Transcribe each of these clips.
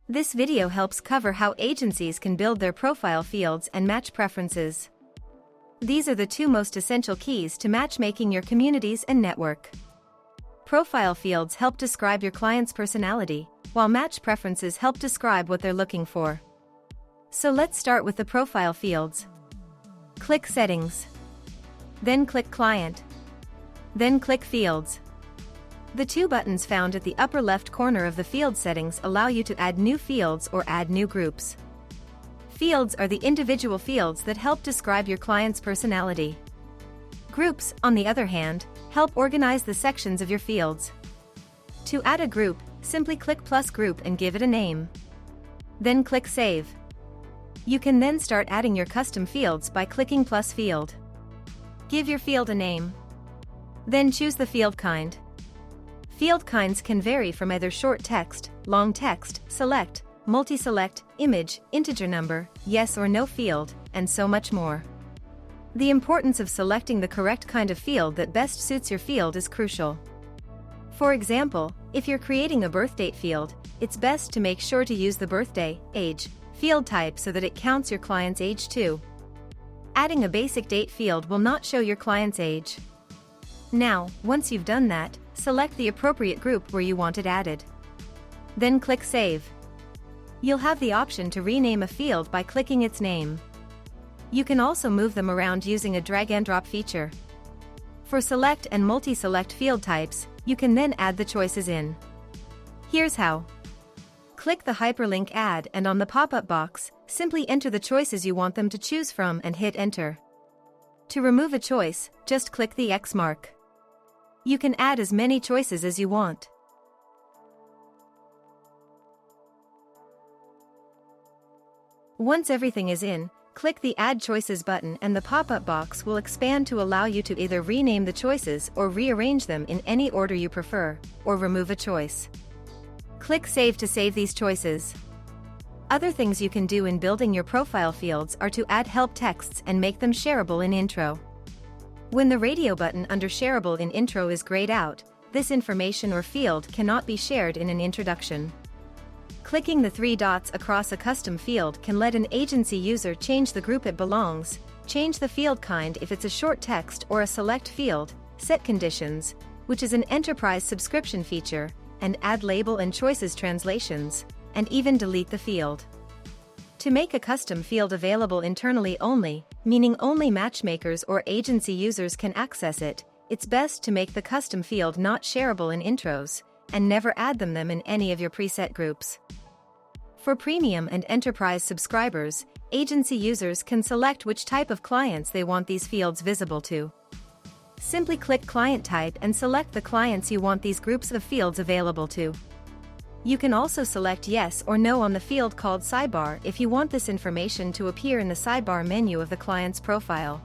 This video helps cover how agencies can build their profile fields and match preferences. These are the two most essential keys to matchmaking your communities and network. Profile fields help describe your client's personality, while match preferences help describe what they're looking for. So let's start with the profile fields. Click Settings. Then click Client. Then click Fields. The two buttons found at the upper left corner of the field settings allow you to add new fields or add new groups. Fields are the individual fields that help describe your client's personality. Groups, on the other hand, help organize the sections of your fields. To add a group, simply click plus group and give it a name. Then click Save. You can then start adding your custom fields by clicking plus field. Give your field a name. Then choose the field kind. Field kinds can vary from either short text, long text, select, multi-select, image, integer number, yes or no field, and so much more. The importance of selecting the correct kind of field that best suits your field is crucial. For example, if you're creating a birthdate field, it's best to make sure to use the birthday, age, field type so that it counts your client's age too. Adding a basic date field will not show your client's age. Now, once you've done that, select the appropriate group where you want it added. Then click Save. You'll have the option to rename a field by clicking its name. You can also move them around using a drag-and-drop feature. For select and multi-select field types, you can then add the choices in. Here's how. Click the hyperlink Add and on the pop-up box, simply enter the choices you want them to choose from and hit Enter. To remove a choice, just click the X mark. You can add as many choices as you want. Once everything is in, click the Add Choices button and the pop-up box will expand to allow you to either rename the choices or rearrange them in any order you prefer, or remove a choice. Click Save to save these choices. Other things you can do in building your profile fields are to add help texts and make them shareable in Intro. When the radio button under Shareable in Intro is grayed out, this information or field cannot be shared in an introduction. Clicking the three dots across a custom field can let an agency user change the group it belongs, change the field kind if it's a short text or a select field, set conditions, which is an enterprise subscription feature, and add label and choices translations, and even delete the field. To make a custom field available internally only, meaning only matchmakers or agency users can access it, it's best to make the custom field not shareable in intros, and never add them in any of your preset groups. For premium and enterprise subscribers, agency users can select which type of clients they want these fields visible to. Simply click Client Type and select the clients you want these groups of fields available to. You can also select Yes or No on the field called Sidebar if you want this information to appear in the sidebar menu of the client's profile.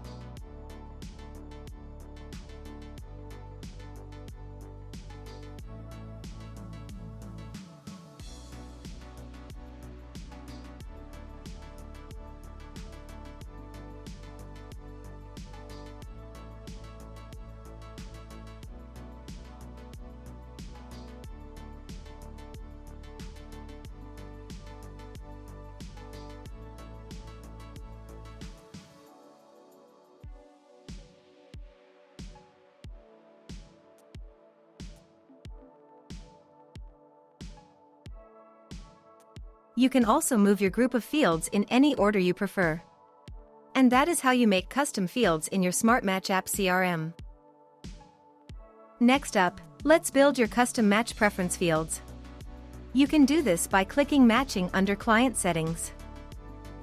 You can also move your group of fields in any order you prefer. And that is how you make custom fields in your SmartMatchApp CRM. Next up, let's build your custom match preference fields. You can do this by clicking Matching under Client Settings.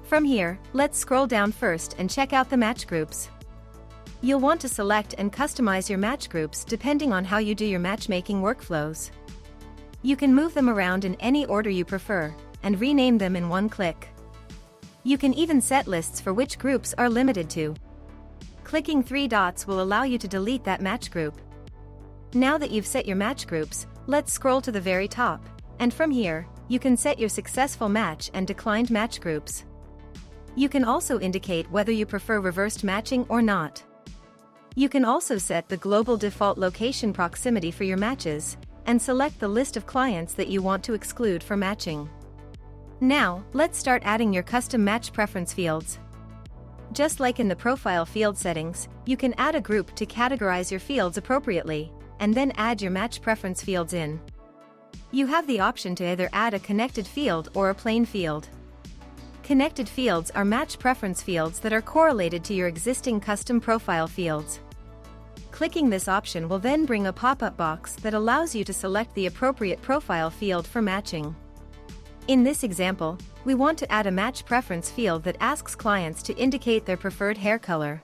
From here, let's scroll down first and check out the match groups. You'll want to select and customize your match groups depending on how you do your matchmaking workflows. You can move them around in any order you prefer, and rename them in one click. You can even set lists for which groups are limited to. Clicking three dots will allow you to delete that match group. Now that you've set your match groups, let's scroll to the very top, and from here, you can set your successful match and declined match groups. You can also indicate whether you prefer reversed matching or not. You can also set the global default location proximity for your matches, and select the list of clients that you want to exclude for matching. Now, let's start adding your custom match preference fields. Just like in the profile field settings, you can add a group to categorize your fields appropriately, and then add your match preference fields in. You have the option to either add a connected field or a plain field. Connected fields are match preference fields that are correlated to your existing custom profile fields. Clicking this option will then bring a pop-up box that allows you to select the appropriate profile field for matching. In this example, we want to add a match preference field that asks clients to indicate their preferred hair color.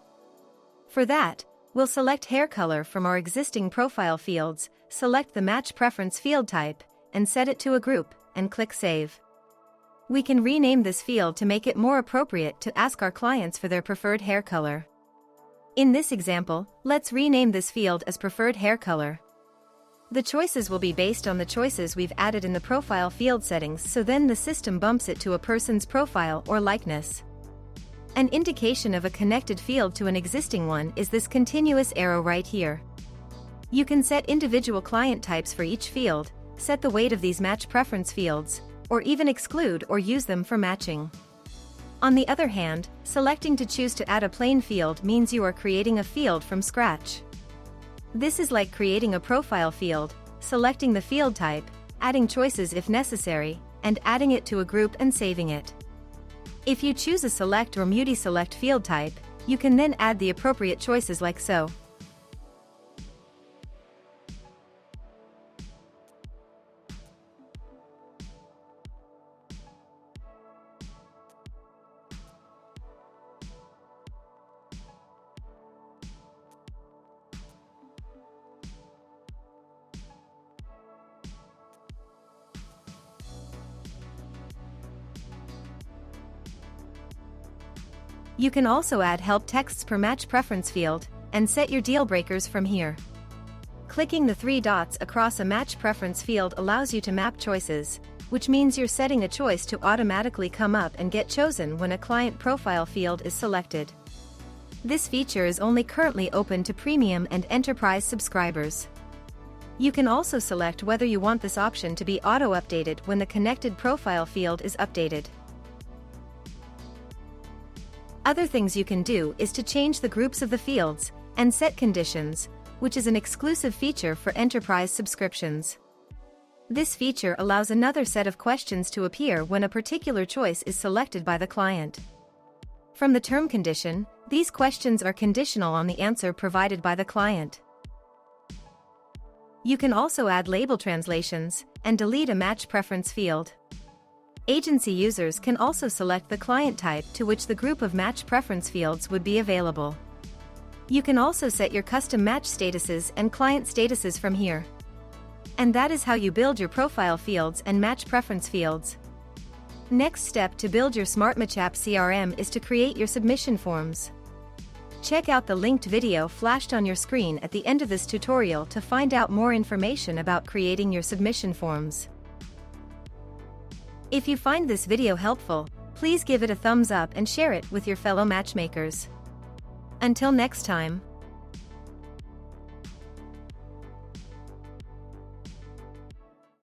For that, we'll select hair color from our existing profile fields, select the match preference field type, and set it to a group, and click Save. We can rename this field to make it more appropriate to ask our clients for their preferred hair color. In this example, let's rename this field as Preferred Hair Color. The choices will be based on the choices we've added in the profile field settings, so then the system bumps it to a person's profile or likeness. An indication of a connected field to an existing one is this continuous arrow right here. You can set individual client types for each field, set the weight of these match preference fields, or even exclude or use them for matching. On the other hand, selecting to choose to add a plain field means you are creating a field from scratch. This is like creating a profile field, selecting the field type, adding choices if necessary, and adding it to a group and saving it. If you choose a select or multi-select field type, you can then add the appropriate choices like so. You can also add help texts per match preference field, and set your deal breakers from here. Clicking the three dots across a match preference field allows you to map choices, which means you're setting a choice to automatically come up and get chosen when a client profile field is selected. This feature is only currently open to premium and enterprise subscribers. You can also select whether you want this option to be auto-updated when the connected profile field is updated. Other things you can do is to change the groups of the fields, and set conditions, which is an exclusive feature for enterprise subscriptions. This feature allows another set of questions to appear when a particular choice is selected by the client. From the term condition, these questions are conditional on the answer provided by the client. You can also add label translations, and delete a match preference field. Agency users can also select the client type to which the group of match preference fields would be available. You can also set your custom match statuses and client statuses from here. And that is how you build your profile fields and match preference fields. Next step to build your SmartMatchApp CRM is to create your submission forms. Check out the linked video flashed on your screen at the end of this tutorial to find out more information about creating your submission forms. If you find this video helpful, please give it a thumbs up and share it with your fellow matchmakers. Until next time.